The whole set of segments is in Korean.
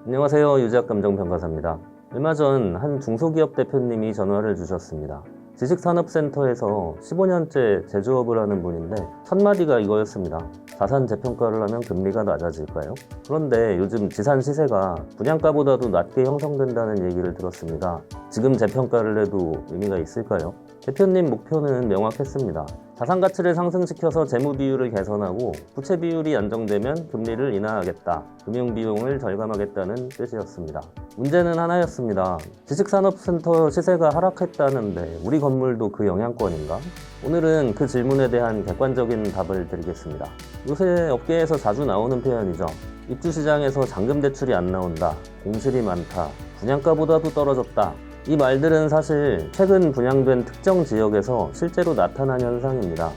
안녕하세요. 유재학 감정평가사입니다. 얼마 전 한 중소기업 대표님이 전화를 주셨습니다. 지식산업센터에서 15년째 제조업을 하는 분인데 첫 마디가 이거였습니다. 자산 재평가를 하면 금리가 낮아질까요? 그런데 요즘 지산 시세가 분양가보다도 낮게 형성된다는 얘기를 들었습니다. 지금 재평가를 해도 의미가 있을까요? 대표님 목표는 명확했습니다. 자산 가치를 상승시켜서 재무 비율을 개선하고 부채 비율이 안정되면 금리를 인하하겠다. 금융 비용을 절감하겠다는 뜻이었습니다. 문제는 하나였습니다. 지식산업센터 시세가 하락했다는데 우리 건물도 그 영향권인가? 오늘은 그 질문에 대한 객관적인 답을 드리겠습니다. 요새 업계에서 자주 나오는 표현이죠. 입주시장에서 잔금 대출이 안 나온다. 공실이 많다. 분양가보다도 떨어졌다. 이 말들은 사실 최근 분양된 특정 지역에서 실제로 나타난 현상입니다.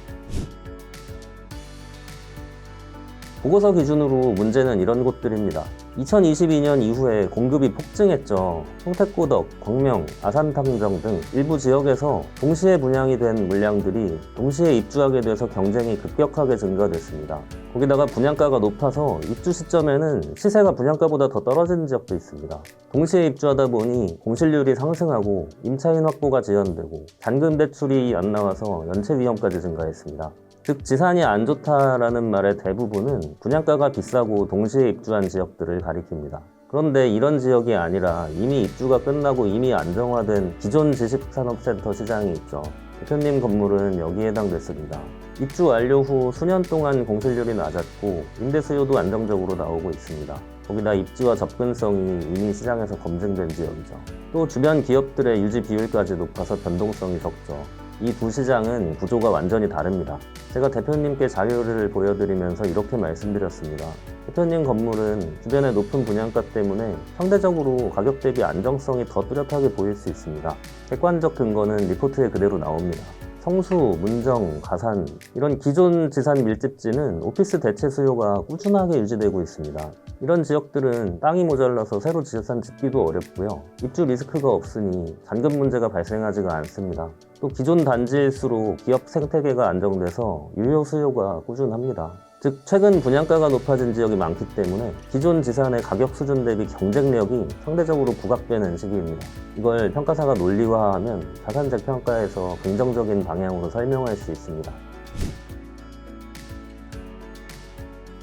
보고서 기준으로 문제는 이런 곳들입니다. 2022년 이후에 공급이 폭증했죠. 송택고덕, 광명, 아산탐정 등 일부 지역에서 동시에 분양이 된 물량들이 동시에 입주하게 돼서 경쟁이 급격하게 증가됐습니다. 거기다가 분양가가 높아서 입주 시점에는 시세가 분양가보다 더 떨어지는 지역도 있습니다. 동시에 입주하다 보니 공실률이 상승하고 임차인 확보가 지연되고 잔금 대출이 안 나와서 연체 위험까지 증가했습니다. 즉 지산이 안 좋다라는 말의 대부분은 분양가가 비싸고 동시에 입주한 지역들을 가리킵니다. 그런데 이런 지역이 아니라 이미 입주가 끝나고 이미 안정화된 기존 지식산업센터 시장이 있죠. 대표님 건물은 여기에 해당됐습니다. 입주 완료 후 수년 동안 공실률이 낮았고 임대 수요도 안정적으로 나오고 있습니다. 거기다 입지와 접근성이 이미 시장에서 검증된 지역이죠. 또 주변 기업들의 유지 비율까지 높아서 변동성이 적죠. 이 두 시장은 구조가 완전히 다릅니다. 제가 대표님께 자료를 보여드리면서 이렇게 말씀드렸습니다. 대표님 건물은 주변의 높은 분양가 때문에 상대적으로 가격 대비 안정성이 더 뚜렷하게 보일 수 있습니다. 객관적 근거는 리포트에 그대로 나옵니다. 성수, 문정, 가산 이런 기존 지산 밀집지는 오피스 대체 수요가 꾸준하게 유지되고 있습니다. 이런 지역들은 땅이 모자라서 새로 지산 짓기도 어렵고요. 입주 리스크가 없으니 잔금 문제가 발생하지가 않습니다. 또 기존 단지일수록 기업 생태계가 안정돼서 유효 수요가 꾸준합니다. 즉 최근 분양가가 높아진 지역이 많기 때문에 기존 지산의 가격 수준 대비 경쟁력이 상대적으로 부각되는 시기입니다. 이걸 평가사가 논리화하면 자산 재평가에서 긍정적인 방향으로 설명할 수 있습니다.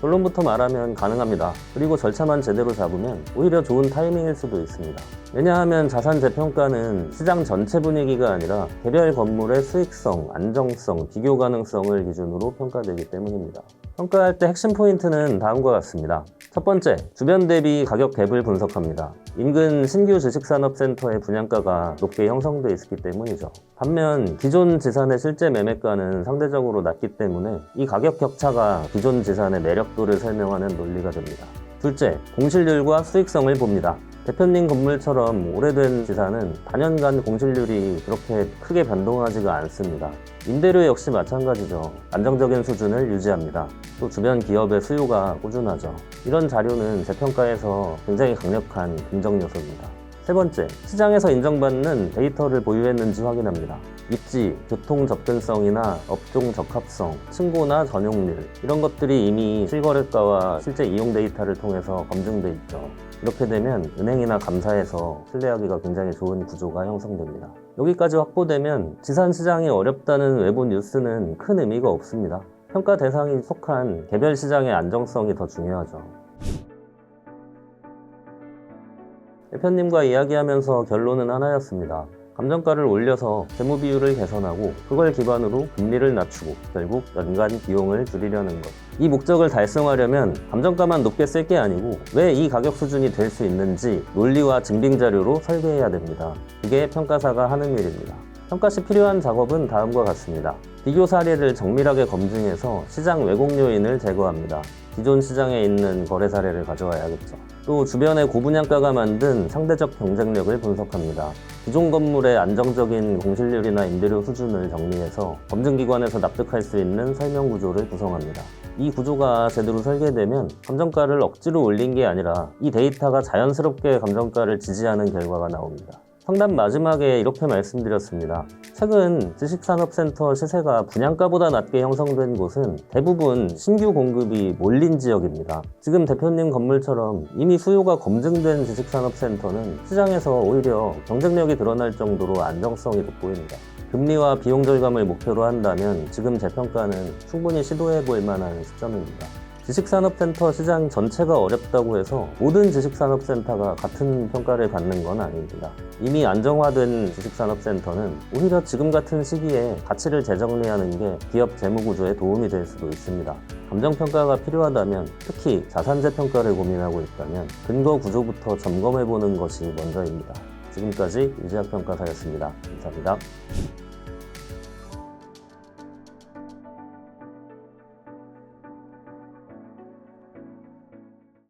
결론부터 말하면 가능합니다. 그리고 절차만 제대로 잡으면 오히려 좋은 타이밍일 수도 있습니다. 왜냐하면 자산 재평가는 시장 전체 분위기가 아니라 개별 건물의 수익성, 안정성, 비교 가능성을 기준으로 평가되기 때문입니다. 평가할 때 핵심 포인트는 다음과 같습니다. 첫 번째, 주변 대비 가격 갭을 분석합니다. 인근 신규 지식산업센터의 분양가가 높게 형성돼 있기 때문이죠. 반면 기존 지산의 실제 매매가는 상대적으로 낮기 때문에 이 가격 격차가 기존 지산의 매력도를 설명하는 논리가 됩니다. 둘째, 공실률과 수익성을 봅니다. 대표님 건물처럼 오래된 지산은 단연간 공실률이 그렇게 크게 변동하지가 않습니다. 임대료 역시 마찬가지죠. 안정적인 수준을 유지합니다. 또 주변 기업의 수요가 꾸준하죠. 이런 자료는 재평가에서 굉장히 강력한 긍정 요소입니다. 세 번째, 시장에서 인정받는 데이터를 보유했는지 확인합니다. 입지, 교통 접근성이나 업종 적합성, 층고나 전용률 이런 것들이 이미 실거래가와 실제 이용 데이터를 통해서 검증돼 있죠. 이렇게 되면 은행이나 감사에서 신뢰하기가 굉장히 좋은 구조가 형성됩니다. 여기까지 확보되면 지산 시장이 어렵다는 외부 뉴스는 큰 의미가 없습니다. 평가 대상이 속한 개별 시장의 안정성이 더 중요하죠. 대표님과 이야기하면서 결론은 하나였습니다. 감정가를 올려서 재무 비율을 개선하고 그걸 기반으로 금리를 낮추고 결국 연간 비용을 줄이려는 것. 이 목적을 달성하려면 감정가만 높게 쓸 게 아니고 왜 이 가격 수준이 될 수 있는지 논리와 증빙 자료로 설계해야 됩니다. 이게 평가사가 하는 일입니다. 평가 시 필요한 작업은 다음과 같습니다. 비교 사례를 정밀하게 검증해서 시장 왜곡 요인을 제거합니다. 기존 시장에 있는 거래 사례를 가져와야겠죠. 또 주변의 고분양가가 만든 상대적 경쟁력을 분석합니다. 기존 건물의 안정적인 공실률이나 임대료 수준을 정리해서 검증기관에서 납득할 수 있는 설명 구조를 구성합니다. 이 구조가 제대로 설계되면 감정가를 억지로 올린 게 아니라 이 데이터가 자연스럽게 감정가를 지지하는 결과가 나옵니다. 상담 마지막에 이렇게 말씀드렸습니다. 최근 지식산업센터 시세가 분양가보다 낮게 형성된 곳은 대부분 신규 공급이 몰린 지역입니다. 지금 대표님 건물처럼 이미 수요가 검증된 지식산업센터는 시장에서 오히려 경쟁력이 드러날 정도로 안정성이 돋보입니다. 금리와 비용 절감을 목표로 한다면 지금 재평가는 충분히 시도해 볼 만한 시점입니다. 지식산업센터 시장 전체가 어렵다고 해서 모든 지식산업센터가 같은 평가를 받는 건 아닙니다. 이미 안정화된 지식산업센터는 오히려 지금 같은 시기에 가치를 재정리하는 게 기업 재무구조에 도움이 될 수도 있습니다. 감정평가가 필요하다면, 특히 자산재 평가를 고민하고 있다면 근거 구조부터 점검해보는 것이 먼저입니다. 지금까지 유지학평가사였습니다. 감사합니다.